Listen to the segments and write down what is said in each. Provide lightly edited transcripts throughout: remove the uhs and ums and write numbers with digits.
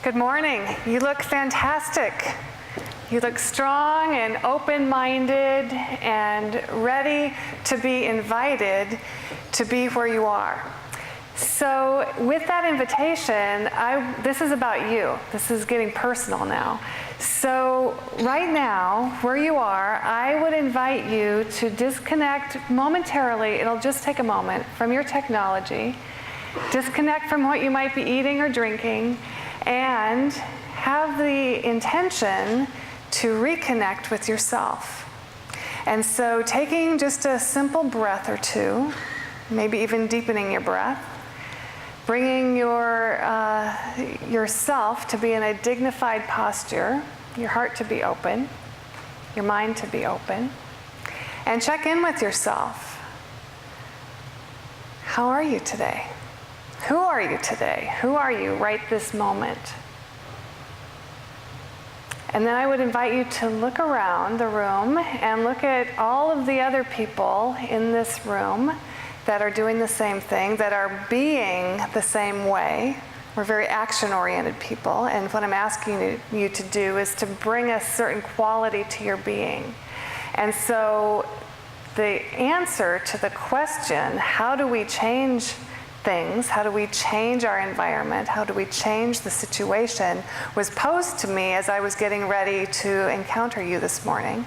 Good morning. You look fantastic. You look strong and open-minded and ready to be invited to be where you are. So with that invitation, this is about you. This is getting personal now. So right now, where you are, I would invite you to disconnect momentarily, it'll just take a moment, from your technology, disconnect from what you might be eating or drinking, and have the intention to reconnect with yourself. And so taking just a simple breath or two, maybe even deepening your breath, bringing yourself to be in a dignified posture, your heart to be open, your mind to be open, and check in with yourself. How are you today? Who are you today? Who are you right this moment? And then I would invite you to look around the room and look at all of the other people in this room that are doing the same thing, that are being the same way. We're very action-oriented people, and what I'm asking you to do is to bring a certain quality to your being. And so the answer to the question, how do we change things, how do we change our environment, how do we change the situation, was posed to me as I was getting ready to encounter you this morning.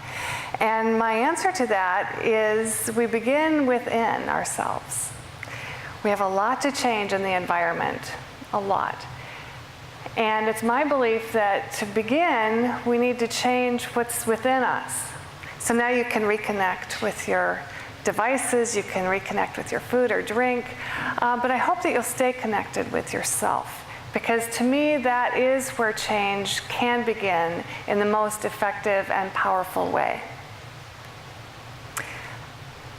And my answer to that is we begin within ourselves. We have a lot to change in the environment, a lot. And it's my belief that to begin, we need to change what's within us. So now you can reconnect with your devices, you can reconnect with your food or drink, but I hope that you'll stay connected with yourself, because to me that is where change can begin in the most effective and powerful way.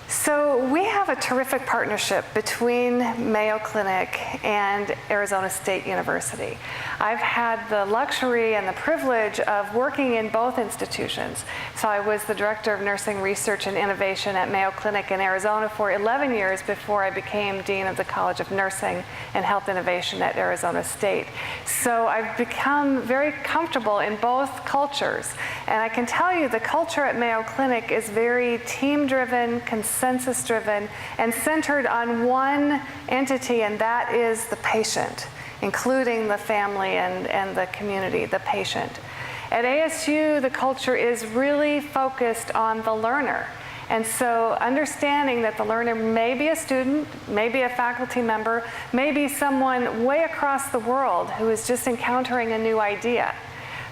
So we have a terrific partnership between Mayo Clinic and Arizona State University. I've had the luxury and the privilege of working in both institutions. So I was the Director of Nursing Research and Innovation at Mayo Clinic in Arizona for 11 years before I became Dean of the College of Nursing and Health Innovation at Arizona State. So I've become very comfortable in both cultures. And I can tell you the culture at Mayo Clinic is very team-driven, consensus-driven, and centered on one entity, and that is the patient, including the family and the community, the patient. At ASU, the culture is really focused on the learner. And so understanding that the learner may be a student, may be a faculty member, may be someone way across the world who is just encountering a new idea.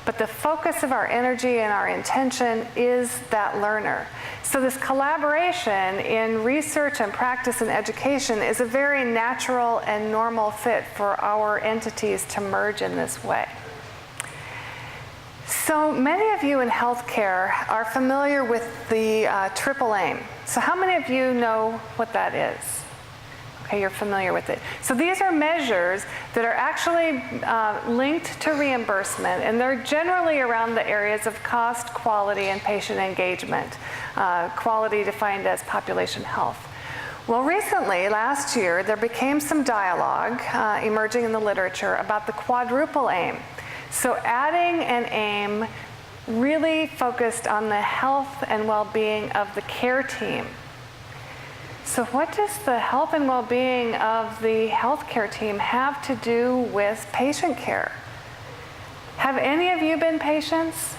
But the focus of our energy and our intention is that learner. So this collaboration in research and practice and education is a very natural and normal fit for our entities to merge in this way. So many of you in healthcare are familiar with the triple aim. So how many of you know what that is? Okay, you're familiar with it. So these are measures that are actually linked to reimbursement, and they're generally around the areas of cost, quality, and patient engagement. Quality defined as population health. Well, recently, last year, there became some dialogue emerging in the literature about the quadruple aim. So adding an aim really focused on the health and well-being of the care team. So what does the health and well-being of the healthcare team have to do with patient care? Have any of you been patients?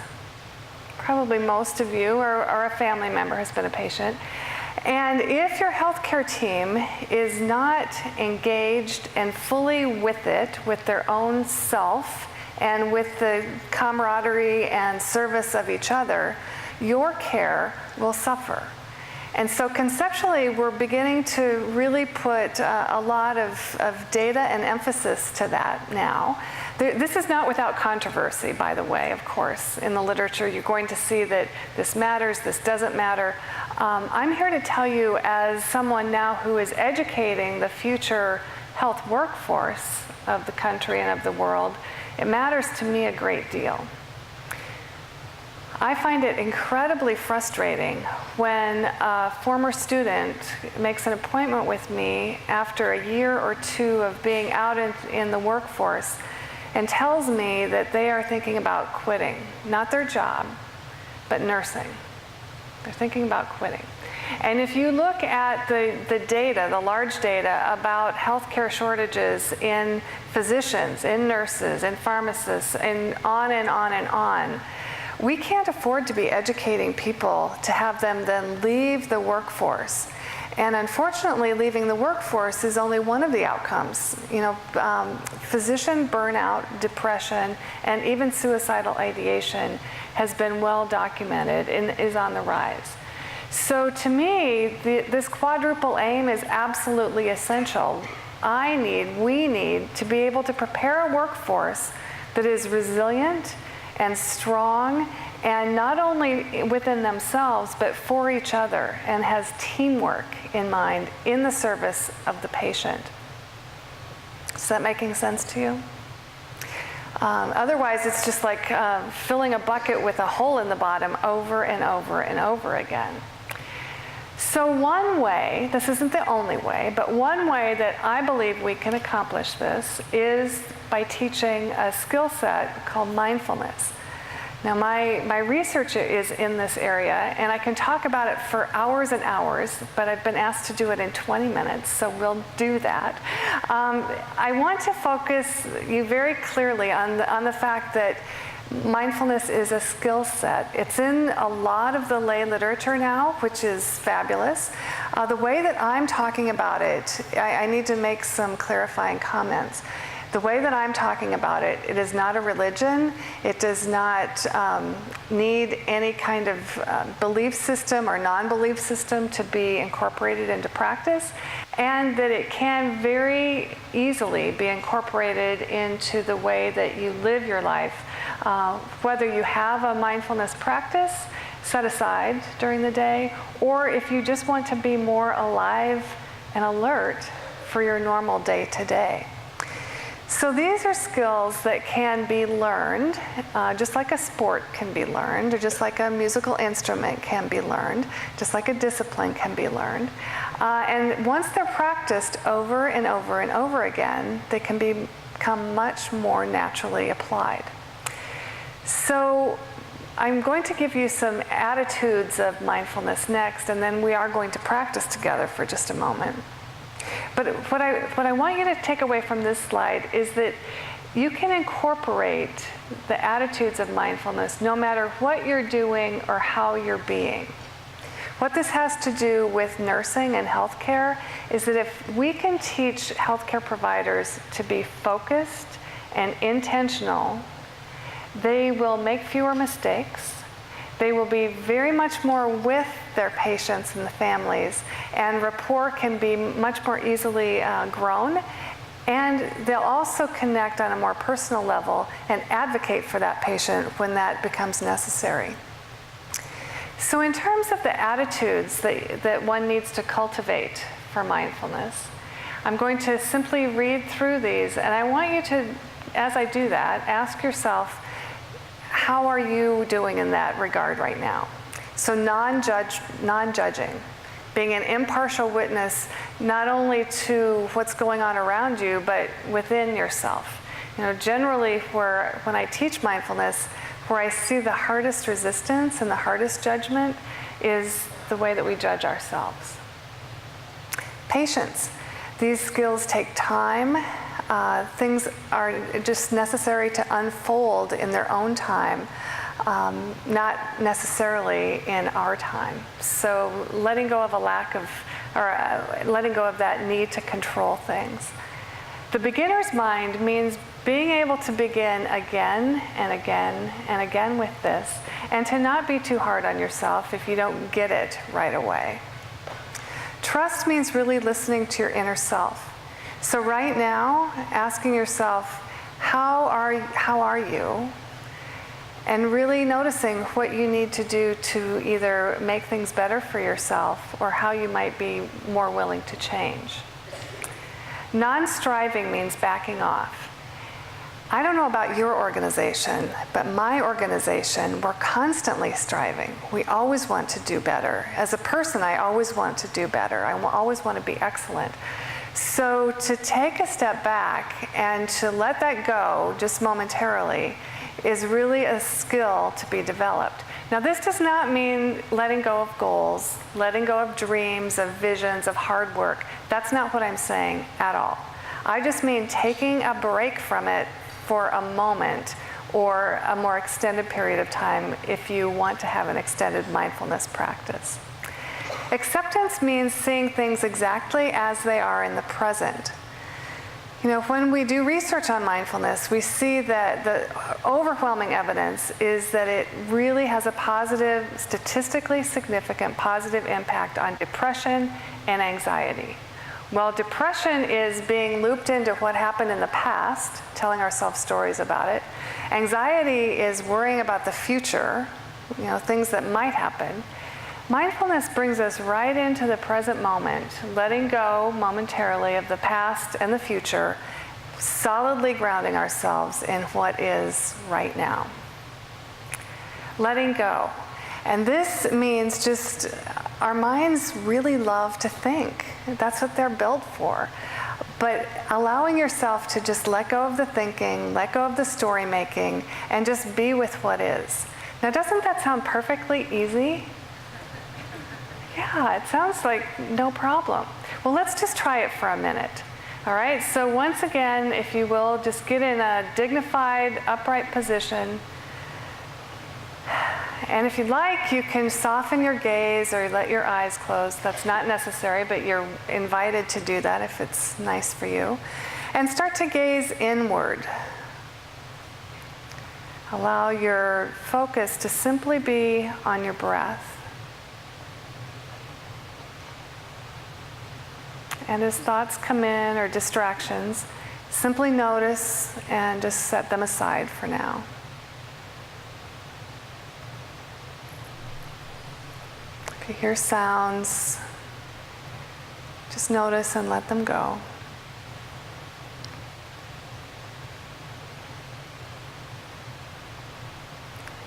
Probably most of you, or a family member has been a patient. And if your healthcare team is not engaged and fully with it, with their own self, and with the camaraderie and service of each other, your care will suffer. And so conceptually, we're beginning to really put a lot of data and emphasis to that now. This is not without controversy, by the way, of course. In the literature, you're going to see that this matters, this doesn't matter. I'm here to tell you, as someone now who is educating the future health workforce of the country and of the world, it matters to me a great deal. I find it incredibly frustrating when a former student makes an appointment with me after a year or two of being out in the workforce and tells me that they are thinking about quitting, not their job, but nursing. They're thinking about quitting. And if you look at the data, the large data about healthcare shortages in physicians, in nurses, in pharmacists, and on and on and on, we can't afford to be educating people to have them then leave the workforce. And unfortunately, leaving the workforce is only one of the outcomes. Physician burnout, depression, and even suicidal ideation has been well documented and is on the rise. So to me, this quadruple aim is absolutely essential. We need to be able to prepare a workforce that is resilient and strong, and not only within themselves, but for each other, and has teamwork in mind in the service of the patient. Is that making sense to you? Otherwise, it's just like filling a bucket with a hole in the bottom over and over and over again. So one way, this isn't the only way, but one way that I believe we can accomplish this is by teaching a skill set called mindfulness. Now, my research is in this area, and I can talk about it for hours and hours, but I've been asked to do it in 20 minutes, so we'll do that. I want to focus you very clearly on the fact that mindfulness is a skill set. It's in a lot of the lay literature now, which is fabulous. The way that I'm talking about it, I need to make some clarifying comments. The way that I'm talking about it, it is not a religion. It does not need any kind of belief system or non-belief system to be incorporated into practice, and that it can very easily be incorporated into the way that you live your life, whether you have a mindfulness practice set aside during the day, or if you just want to be more alive and alert for your normal day-to-day. So these are skills that can be learned, just like a sport can be learned, or just like a musical instrument can be learned, just like a discipline can be learned. And once they're practiced over and over and over again, they can become much more naturally applied. So I'm going to give you some attitudes of mindfulness next, and then we are going to practice together for just a moment. But what I want you to take away from this slide is that you can incorporate the attitudes of mindfulness no matter what you're doing or how you're being. What this has to do with nursing and healthcare is that if we can teach healthcare providers to be focused and intentional, they will make fewer mistakes. They will be very much more with their patients and the families, and rapport can be much more easily grown, and they'll also connect on a more personal level and advocate for that patient when that becomes necessary. So in terms of the attitudes that one needs to cultivate for mindfulness, I'm going to simply read through these, and I want you to, as I do that, ask yourself, how are you doing in that regard right now? So non-judging, being an impartial witness not only to what's going on around you, but within yourself. Generally when I teach mindfulness, where I see the hardest resistance and the hardest judgment is the way that we judge ourselves. Patience. These skills take time. Things are just necessary to unfold in their own time, not necessarily in our time. So letting go of letting go of that need to control things. The beginner's mind means being able to begin again and again and again with this, and to not be too hard on yourself if you don't get it right away. Trust means really listening to your inner self. So right now, asking yourself, how are you? And really noticing what you need to do to either make things better for yourself or how you might be more willing to change. Non-striving means backing off. I don't know about your organization, but my organization, we're constantly striving. We always want to do better. As a person, I always want to do better. I always want to be excellent. So to take a step back and to let that go just momentarily is really a skill to be developed. Now, this does not mean letting go of goals, letting go of dreams, of visions, of hard work. That's not what I'm saying at all. I just mean taking a break from it for a moment or a more extended period of time if you want to have an extended mindfulness practice. Acceptance means seeing things exactly as they are in the present. You know, when we do research on mindfulness, we see that the overwhelming evidence is that it really has a positive, statistically significant positive impact on depression and anxiety. While depression is being looped into what happened in the past, telling ourselves stories about it, anxiety is worrying about the future, you know, things that might happen. Mindfulness brings us right into the present moment, letting go momentarily of the past and the future, solidly grounding ourselves in what is right now. Letting go. And this means just our minds really love to think. That's what they're built for. But allowing yourself to just let go of the thinking, let go of the story making, and just be with what is. Now, doesn't that sound perfectly easy? Yeah, it sounds like no problem. Well, let's just try it for a minute. All right, so once again, if you will, just get in a dignified, upright position. And if you'd like, you can soften your gaze or let your eyes close. That's not necessary, but you're invited to do that if it's nice for you. And start to gaze inward. Allow your focus to simply be on your breath. And as thoughts come in or distractions, simply notice and just set them aside for now. If you hear sounds, just notice and let them go.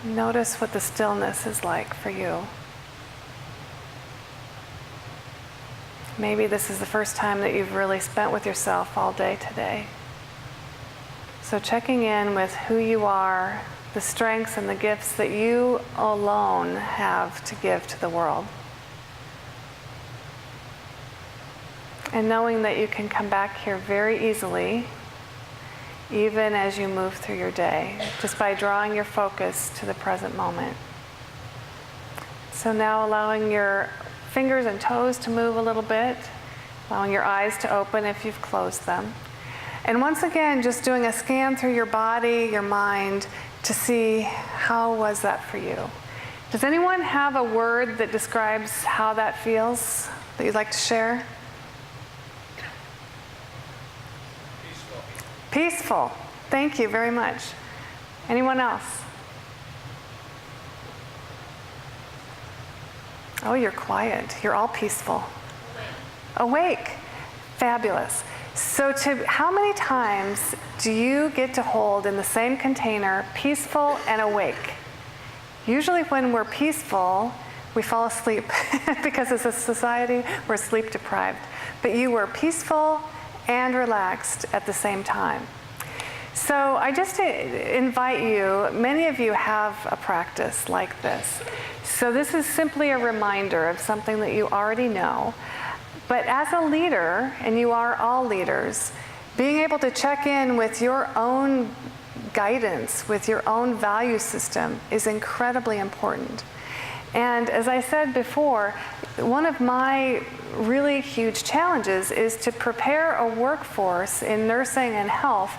Notice what the stillness is like for you. Maybe this is the first time that you've really spent with yourself all day today. So checking in with who you are, the strengths and the gifts that you alone have to give to the world. And knowing that you can come back here very easily, even as you move through your day, just by drawing your focus to the present moment. So now allowing your fingers and toes to move a little bit, allowing your eyes to open if you've closed them. And once again, just doing a scan through your body, your mind, to see how was that for you. Does anyone have a word that describes how that feels that you'd like to share? Peaceful. Peaceful. Thank you very much. Anyone else? Oh, you're quiet. You're all peaceful. Awake. Fabulous. So how many times do you get to hold in the same container peaceful and awake? Usually when we're peaceful, we fall asleep because as a society, we're sleep deprived. But you were peaceful and relaxed at the same time. So I just invite you, many of you have a practice like this. So this is simply a reminder of something that you already know. But as a leader, and you are all leaders, being able to check in with your own guidance, with your own value system is incredibly important. And as I said before, one of my really huge challenges is to prepare a workforce in nursing and health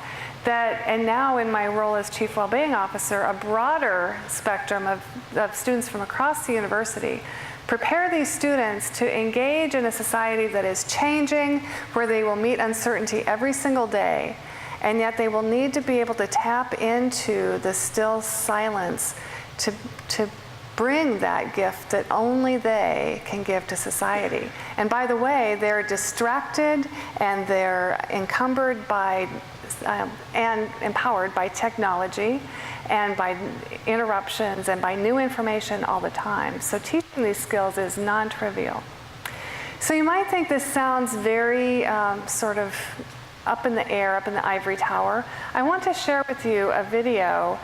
that, and now in my role as Chief Wellbeing Officer, a broader spectrum of students from across the university, prepare these students to engage in a society that is changing, where they will meet uncertainty every single day, and yet they will need to be able to tap into the still silence to bring that gift that only they can give to society. And by the way, they're distracted and they're encumbered by and empowered by technology and by interruptions and by new information all the time. So teaching these skills is non-trivial. So you might think this sounds very sort of up in the air, up in the ivory tower. I want to share with you a video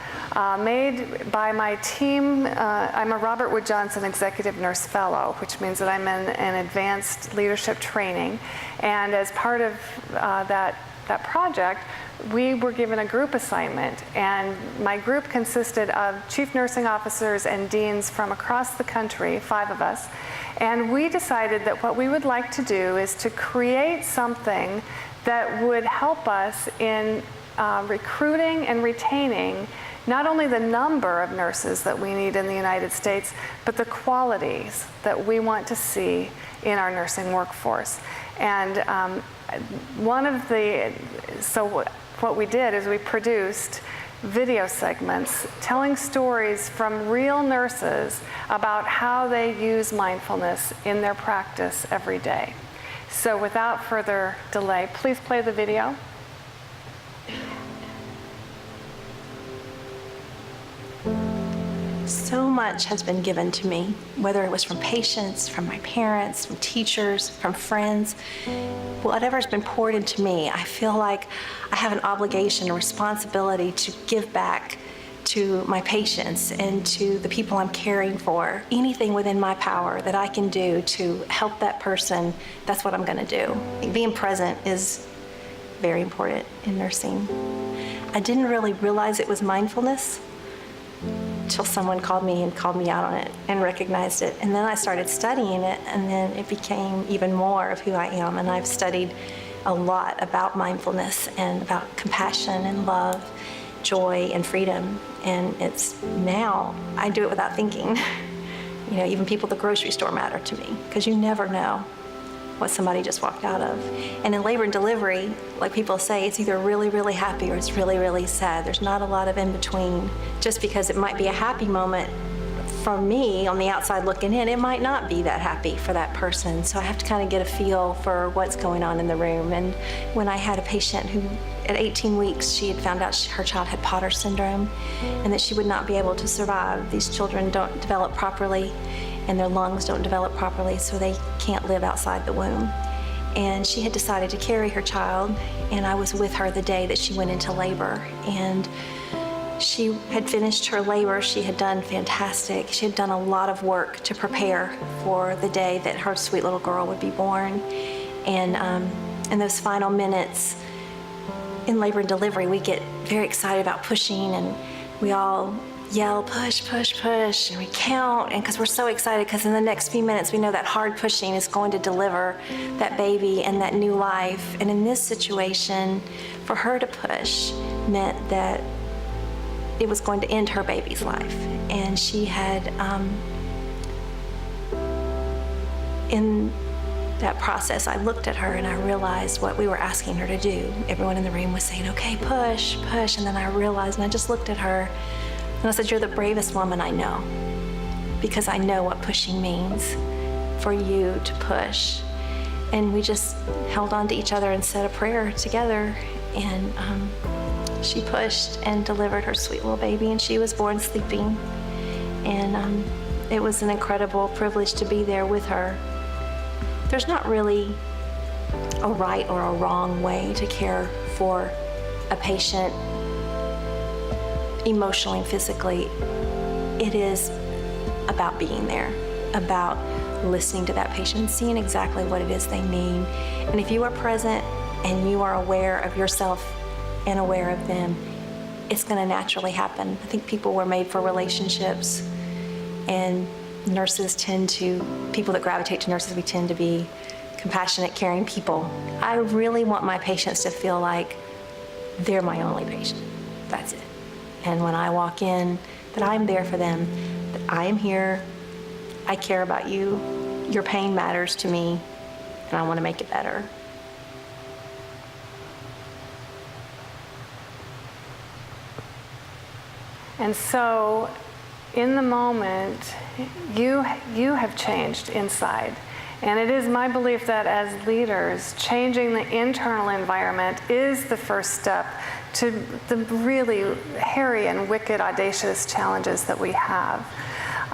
made by my team. I'm a Robert Wood Johnson Executive Nurse Fellow, which means that I'm in an advanced leadership training. And as part of that project, we were given a group assignment, and my group consisted of chief nursing officers and deans from across the country, 5 of us, and we decided that what we would like to do is to create something that would help us in recruiting and retaining not only the number of nurses that we need in the United States, but the qualities that we want to see in our nursing workforce. And what we did is we produced video segments telling stories from real nurses about how they use mindfulness in their practice every day. So without further delay, please play the video. So much has been given to me, whether it was from patients, from my parents, from teachers, from friends. Whatever's been poured into me, I feel like I have an obligation, a responsibility to give back to my patients and to the people I'm caring for. Anything within my power that I can do to help that person, that's what I'm going to do. Being present is very important in nursing. I didn't really realize it was mindfulness until someone called me out on it and recognized it. And then I started studying it, and then it became even more of who I am. And I've studied a lot about mindfulness and about compassion and love, joy and freedom. And it's now, I do it without thinking. You know, even people at the grocery store matter to me, because you never know what somebody just walked out of. And in labor and delivery, like people say, it's either really, really happy or it's really, really sad. There's not a lot of in between. Just because it might be a happy moment for me on the outside looking in, it might not be that happy for that person. So I have to kind of get a feel for what's going on in the room. And when I had a patient who, at 18 weeks, she had found out her child had Potter syndrome and that she would not be able to survive. These children don't develop properly, and their lungs don't develop properly, so they can't live outside the womb. And she had decided to carry her child, and I was with her the day that she went into labor. And she had finished her labor. She had done fantastic. She had done a lot of work to prepare for the day that her sweet little girl would be born. And in those final minutes in labor and delivery, we get very excited about pushing, and we all yell, push, push, push, and we count, and because we're so excited, because in the next few minutes we know that hard pushing is going to deliver that baby and that new life. And in this situation, for her to push meant that it was going to end her baby's life. And she had, in that process, I looked at her and I realized what we were asking her to do. Everyone in the room was saying, okay, push, push, and then I realized, and I just looked at her, and I said, you're the bravest woman I know, because I know what pushing means, for you to push. And we just held on to each other and said a prayer together, and she pushed and delivered her sweet little baby, and she was born sleeping. And it was an incredible privilege to be there with her. There's not really a right or a wrong way to care for a patient emotionally and physically. It is about being there, about listening to that patient, seeing exactly what it is they need. And if you are present and you are aware of yourself and aware of them, it's going to naturally happen. I think people were made for relationships, and nurses people that gravitate to nurses, we tend to be compassionate, caring people. I really want my patients to feel like they're my only patient. That's it. And when I walk in, that I'm there for them, that I am here, I care about you, your pain matters to me, and I want to make it better. And so, in the moment, you have changed inside. And it is my belief that as leaders, changing the internal environment is the first step to the really hairy and wicked, audacious challenges that we have.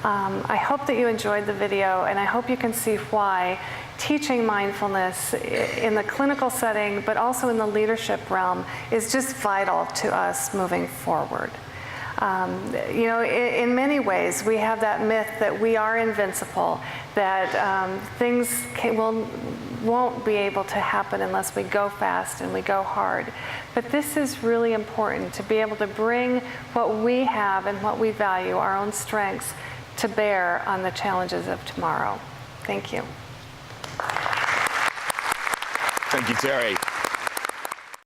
I hope that you enjoyed the video, and I hope you can see why teaching mindfulness in the clinical setting, but also in the leadership realm, is just vital to us moving forward. You know, in many ways, we have that myth that we are invincible, that things won't be able to happen unless we go fast and we go hard. But this is really important, to be able to bring what we have and what we value, our own strengths, to bear on the challenges of tomorrow. Thank you. Thank you, Teri.